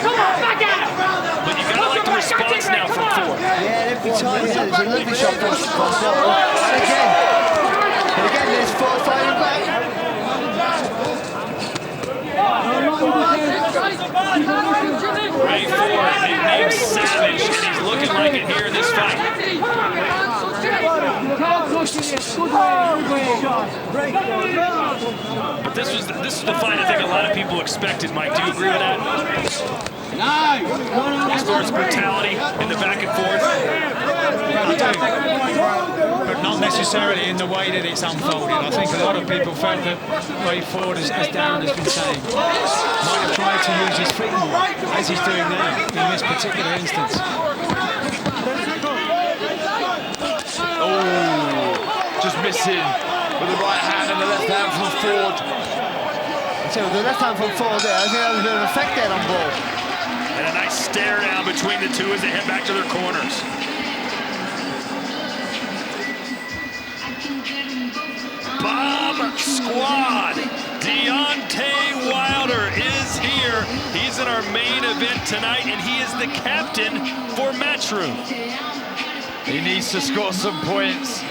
But you gotta like the response now from Ford. Yeah, every time it's a lovely shot from Ball. And again, there's Ford fighting back. Ray Ford, nicknamed Savage, and he's looking like it here in this fight. But this is the fight I think a lot of people expected, Mike. Do you agree with that? As far as brutality in the back and forth? But not necessarily in the way that it's unfolded. I think a lot of people felt that Ray Ford, as Darren has been saying, might have tried to use his feet more, as he's doing now in this particular instance. Oh, just missing with the right hand and the left hand from Ford. So the left hand from Ford there, I think that was a bit of an effect there on Ball. And a nice stare down between the two as they head back to their corners. Bomb Squad. Deontay Wilder is here. He's in our main event tonight, and he is the captain for Matchroom. He needs to score some points.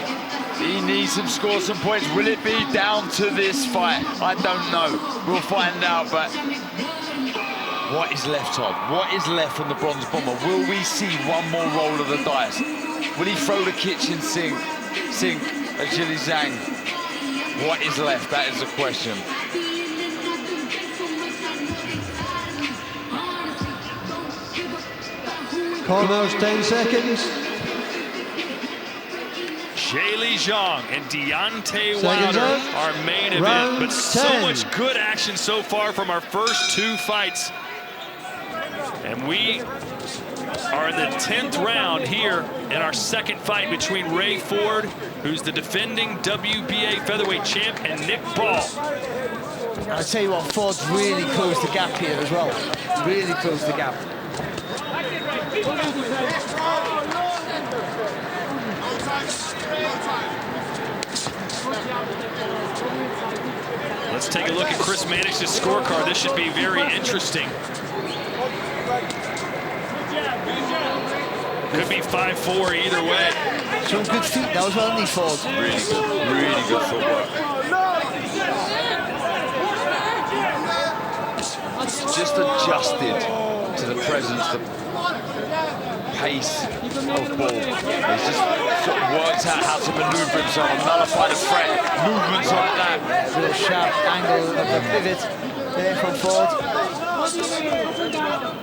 He needs to score some points. Will it be down to this fight? I don't know. We'll find out, but what is left, Todd? What is left from the Bronze Bomber? Will we see one more roll of the dice? Will he throw the kitchen sink at Jilly Zhang? What is left? That is the question. Corners, 10 seconds. Shaylee Zhang and Deontay Wilder, our main event. But so much good action so far from our first 2 fights. And we are in the 10th round here in our second fight between Ray Ford, who's the defending WBA featherweight champ, and Nick Ball. I'll tell you what, Ford's really closed the gap here as well. Really closed the gap. Let's take a look at Chris Mannix's scorecard. This should be very interesting. Could be 5-4 either way. Some good feet now as well, Nick Ford. Really good footwork. Just adjusted to the presence, the pace of Ball. He's just sort of worked out how to maneuver himself, nullify the threat, movements like that. Real sharp angle of the pivot there from Ford. That's good work from Ball.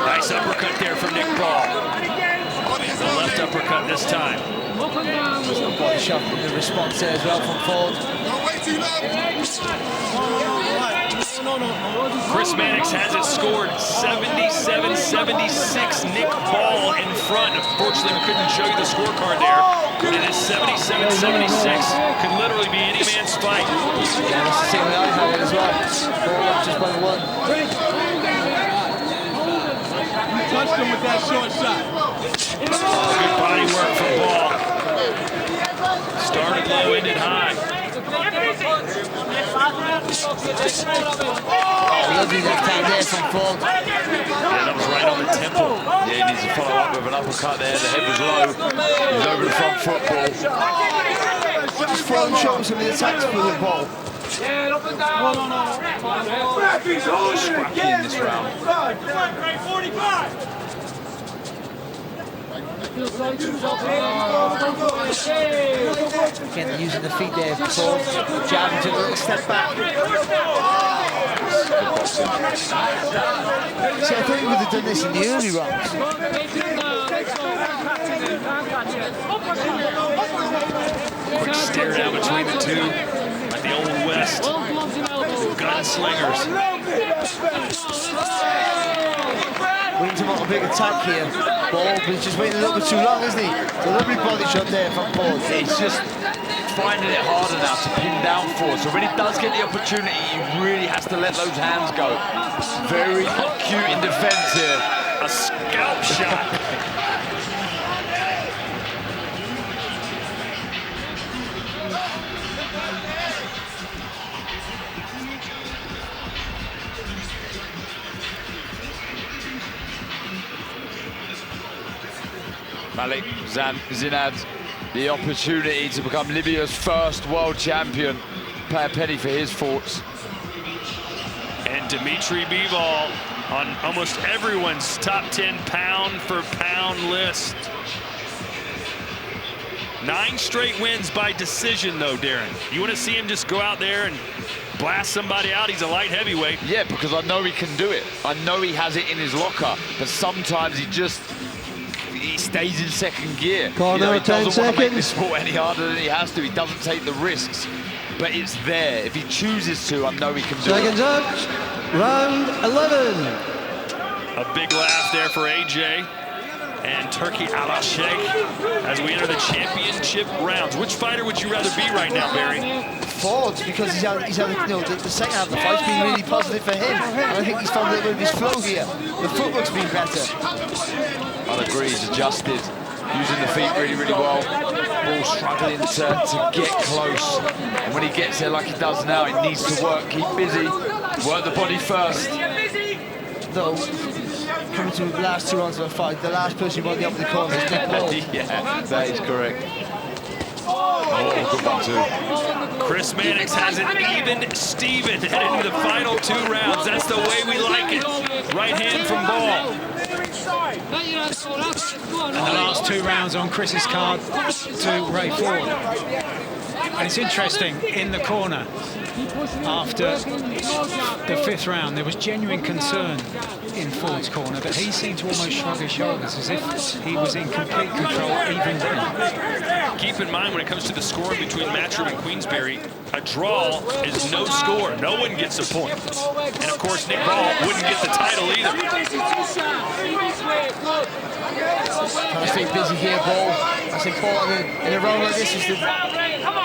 Nice uppercut there from Nick Ball. The left uppercut this time. Body shot in the response there as well from Ford. Chris Mannix has it scored 77-76. Nick Ball in front. Unfortunately, we couldn't show you the scorecard there. But it is 77-76. Could literally be any man's fight. Yeah, that's the same way I have it as well. Ball up just by 1. Touched him with that short shot. Good body work from Ball. Started low, ended high. Lovely left hand there from Ford. Yeah, that was right on the temple. Yeah, he needs to follow up with an uppercut there. The head was low. He's over the front foot, Ball. Just throwing shots in the attacks with the Ball. Scrappy in this round. Again, using the feet there for Ford. Jab into a little step back. See, I thought he would have done this in the early rounds. Quick stare down between the two. Like the Old West. Gunslingers. Waiting to want a big attack here. Ball, but he's just waiting a little bit too long, isn't he? It's a lovely body shot there from Ford. He's just finding it harder now to pin down Ford. So when he does get the opportunity, he really has to let those hands go. Very cute in defense here. A scalp shot. Malik Zinad, the opportunity to become Libya's first world champion. Pay a penny for his thoughts. And Dimitri Bivol on almost everyone's top 10 pound-for-pound list. 9 straight wins by decision, though, Darren. You want to see him just go out there and blast somebody out? He's a light heavyweight. Yeah, because I know he can do it. I know he has it in his locker, but sometimes he stays in second gear. Corner, he 10 doesn't want to make seconds. this sport any harder than he has to. He doesn't take the risks, but it's there. If he chooses to, I know he can do Seconds it. up, round 11. A big laugh there for AJ and Turki Al-Sheikh as we enter the championship rounds. Which fighter would you rather be right now, Barry? Ford, because he's had the second half of the fight's been really positive for him. And I think he's found a little bit of his flow here. The footwork's been better. I'd agree, he's adjusted, using the feet really, really well. Ball struggling to get close. And when he gets there like he does now, he needs to work, keep busy, work the body first. Though, coming to the last 2 rounds of the fight, the last person who won the up the corner is Nick Ball. Yeah, that is correct. Oh, good one too. Chris Mannix has it even Steven heading into the final 2 rounds. That's the way we like it. Right hand from Ball. And the last 2 rounds on Chris's card to Ray Ford. And it's interesting, in the corner, after the 5th round, there was genuine concern in Ford's corner, but he seemed to almost shrug his shoulders as if he was in complete control even then. Keep in mind, when it comes to the scoring between Matchroom and Queensberry, a draw is no score. No one gets a point. And of course, Nick Ball wouldn't get the title either. Trying to stay busy here, Ball. That's important in a round like this. Is to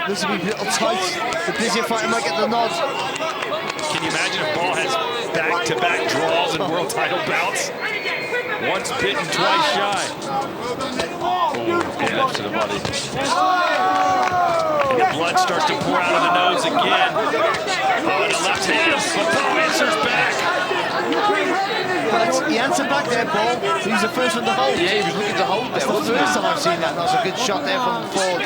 looks to be a little tight. The busier fighter might get the nod. Can you imagine if Ball has back-to-back draws and world title bouts? Once bitten, twice shy. Good left to the body. And the blood starts to pour out of the nose again. Oh, and the left hand, but Ball answers back. But he answered back there, Ball. He was the first one to hold. Yeah, he was looking to hold there. That's the first time I've seen that. That was a good shot there from Ford.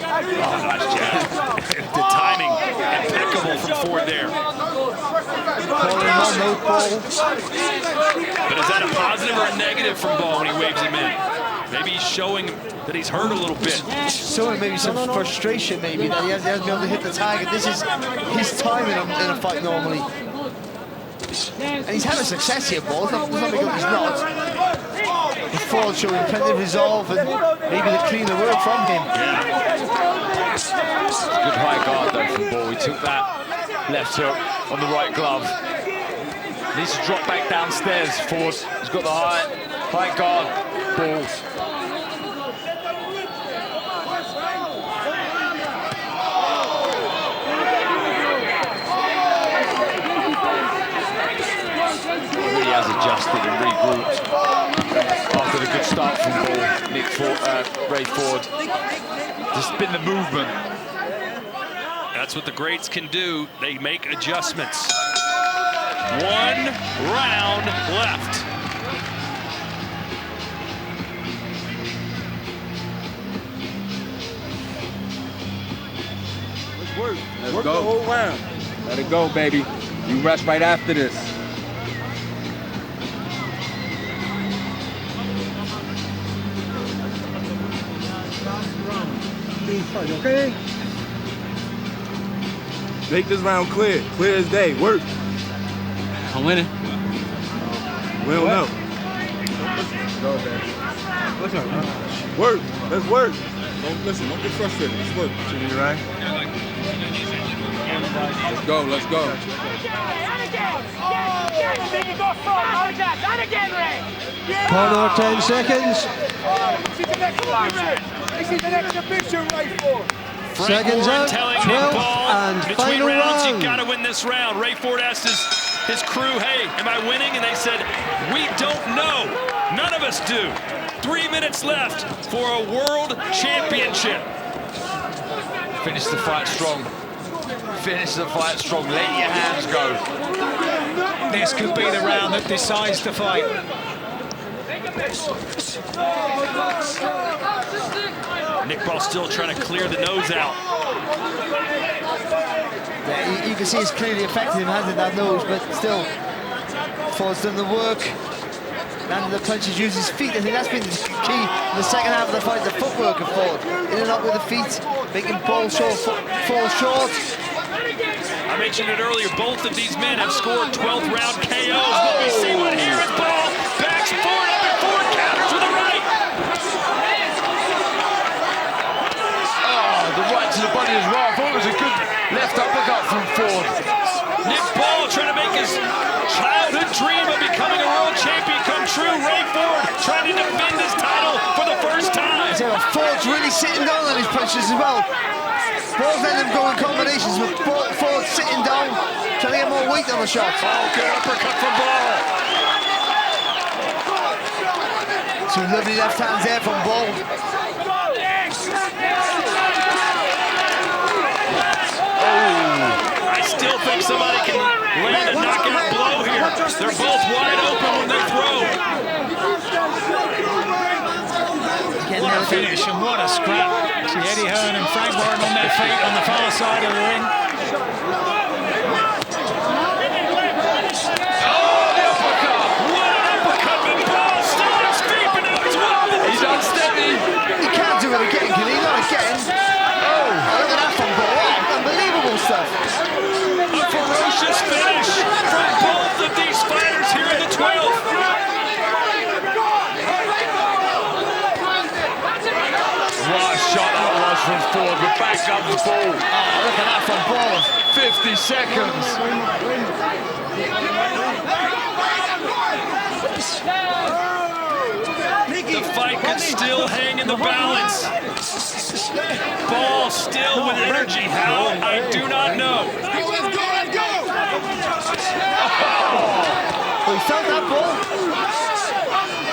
Oh, nice jab. The timing impeccable from Ford there. But is that a positive or a negative from Ball when he waves him in? Maybe he's showing that he's hurt a little bit. Showing maybe some frustration, maybe, that he hasn't been able to hit the target. This is his time in a fight normally. And he's having success here, Ball. It's not because he's not. The Ford showing plenty of resolve and maybe the cleaner work from him. Good high guard though from Ball. He took that left hook on the right glove. Needs to drop back downstairs. Ford has got the high guard. Ball. Really has adjusted and regrouped after the good start from Ball. Ray Ford. Just been the movement. That's what the greats can do. They make adjustments. 1 round left. Let's go. The whole round. Let it go, baby. You rest right after this. Okay? Make this round clear. Clear as day. Work. I'm winning. We don't know. Work. Let's work. Don't get frustrated. Let's work. You right? Let's go. Let's go. Corner 10 seconds. This is an exhibition right for. Seconds out, 12 and between final rounds, round. you gotta win this round. Ray Ford asked his crew, hey, am I winning? And they said, we don't know. None of us do. 3 minutes left for a world championship. Finish the fight strong. Finish the fight strong. Let your hands go. This could be the round that decides the fight. Nick Ball still trying to clear the nose out. Yeah, you can see it's clearly affected him, hasn't it, that nose, but still, Ford's done the work. Landed the punches, used his feet. I think that's been the key in the second half of the fight, the footwork of Ford. In and out with the feet, making Ball fall short. I mentioned it earlier, both of these men have scored 12th round KOs. What we see one here is Ball backs Ford up and Ford counters with a right. Oh, the right to the body as well. I thought it was a good left uppercut from Ford. Nick Ball trying to make his childhood dream of becoming a world champion come true. Ray Ford trying to defend his title for the first time. So Ford's really sitting down on his punches as well. Ball's letting him go in combinations with Ford sitting down, trying to get more weight on the shot. Oh, good uppercut from Ball. Two lovely left hands there from Ball. I still think somebody can land a knockout blow here. They're both wide open when they throw. What a finish and what a scrap. See Eddie Hearn and Frank Warren on their feet on the far side of the ring. Oh, the uppercut! What an uppercut from Ball! Still on his feet, but now he's wobbling. He's unsteady. from Ford, but back up the ball. Oh, look at that from Ball. 50 seconds. The fight could still hang in the balance. Ball still with energy. How? I do not know. Oh, he felt that ball.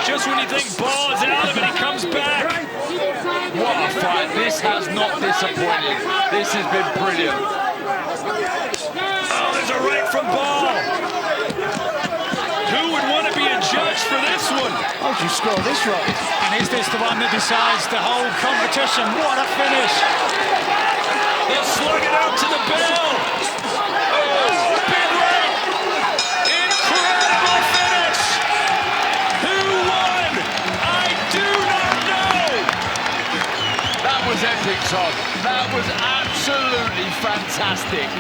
Just when you think Ball is out of it, he comes back. What a fight. This has not disappointed. This has been brilliant. Oh, there's a right from Ball. Who would want to be a judge for this one? How'd you score this right? And is this the one that decides the whole competition? What a finish! They'll slug it out to the bell. Oh, big right. Incredible finish. Who won? I do not know. That was epic, Todd. That was absolutely fantastic.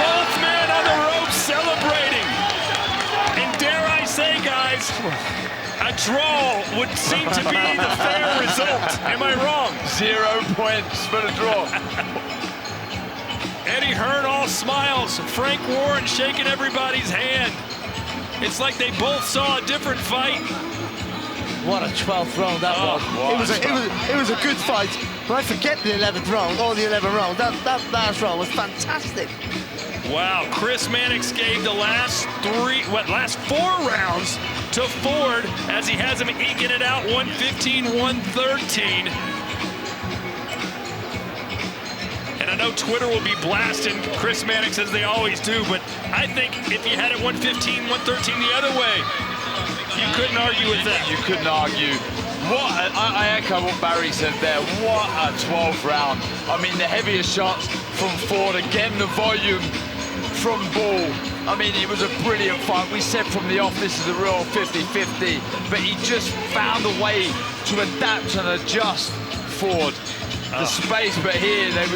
Both men on the ropes celebrating. And dare I say, guys, a draw would seem to be the fair result. Am I wrong? 0 points for the draw. Eddie Hearn all smiles. Frank Warren shaking everybody's hand. It's like they both saw a different fight. What a 12th round that was. It was a good fight, but I forget the 11th round, or the 11th round. That last round was fantastic. Wow, Chris Mannix gave the last four rounds to Ford as he has him eking it out 115-113. And I know Twitter will be blasting Chris Mannix as they always do, but I think if you had it 115-113 the other way, you couldn't argue with that. You couldn't argue. I echo what Barry said there. What a 12th round. I mean, the heaviest shots from Ford. Again, the volume from Ball. I mean, it was a brilliant fight. We said from the off, this is a real 50-50. But he just found a way to adapt and adjust Ford. The space, but here they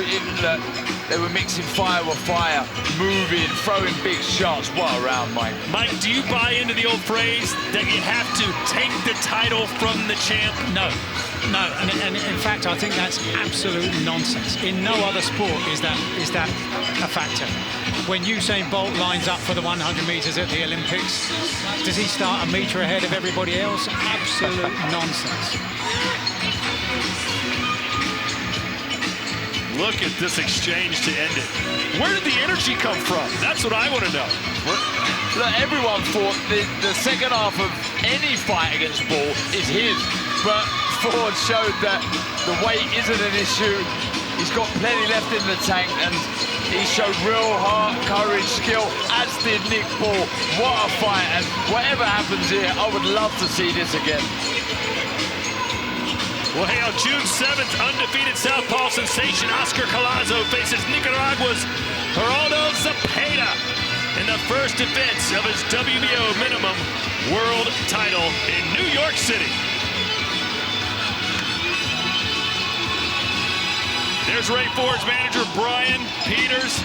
were mixing fire with fire, moving, throwing big shots. What a round, Mike. Mike, do you buy into the old phrase that you have to take the title from the champ? No, and in fact, I think that's absolute nonsense. In no other sport is that a factor. When Usain Bolt lines up for the 100 meters at the Olympics, does he start a meter ahead of everybody else? Absolute nonsense. Look at this exchange to end it. Where did the energy come from? That's what I want to know. Look, everyone thought the second half of any fight against Ball is his, but Ford showed that the weight isn't an issue. He's got plenty left in the tank, and he showed real heart, courage, skill, as did Nick Ball. What a fight, and whatever happens here, I would love to see this again. Well, hey, on June 7th, undefeated southpaw sensation Oscar Collazo faces Nicaragua's Geraldo Zepeda in the first defense of his WBO minimum world title in New York City. There's Ray Ford's manager, Brian Peters.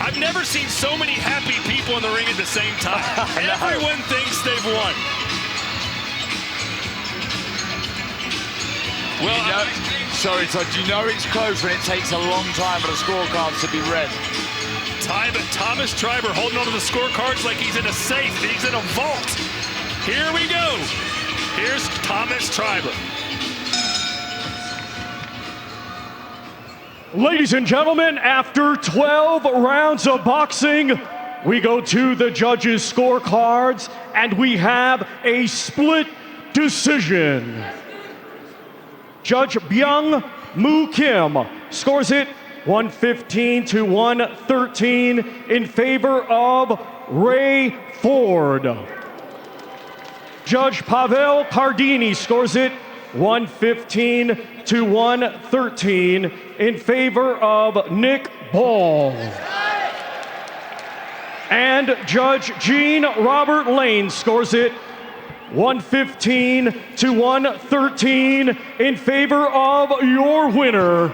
I've never seen so many happy people in the ring at the same time. Everyone thinks they've won. Well, sorry, Todd, you know it's close when it takes a long time for the scorecards to be read. Thomas Triber holding onto the scorecards like he's in a safe, he's in a vault. Here we go. Here's Thomas Triber. Ladies and gentlemen, after 12 rounds of boxing, we go to the judges' scorecards, and we have a split decision. Judge Byung-Moo Kim scores it 115-113 in favor of Ray Ford. Judge Pavel Cardini scores it 115-113 in favor of Nick Ball. And Judge Jean Robert Lane scores it 115-113 in favor of your winner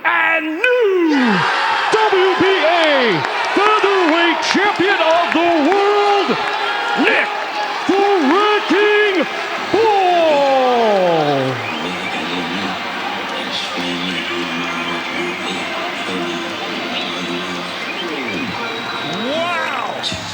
and new WBA featherweight champion of the world, Nick the Wrecking Ball.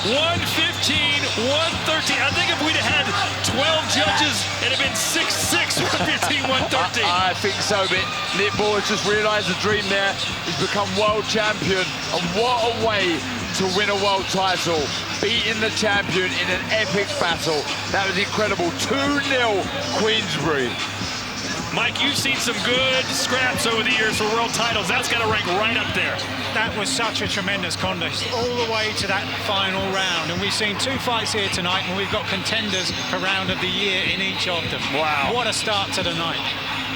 115, 113. I think if we'd have had 12 judges, it'd have been 6-6, 115, 113. I think so, but Nick Ball has just realised the dream there. He's become world champion, and what a way to win a world title, beating the champion in an epic battle. That was incredible. 2-0 Queensbury. Mike, you've seen some good scraps over the years for world titles. That's got to rank right up there. That was such a tremendous contest, all the way to that final round. And we've seen 2 fights here tonight, and we've got contenders for round of the year in each of them. Wow. What a start to the night.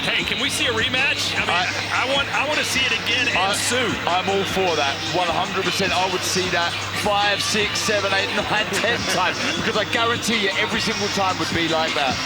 Hey, can we see a rematch? I mean, I want to see it again and soon. I'm all for that, 100%. I would see that 5, 6, 7, 8, 9, 10 times, because I guarantee you every single time would be like that.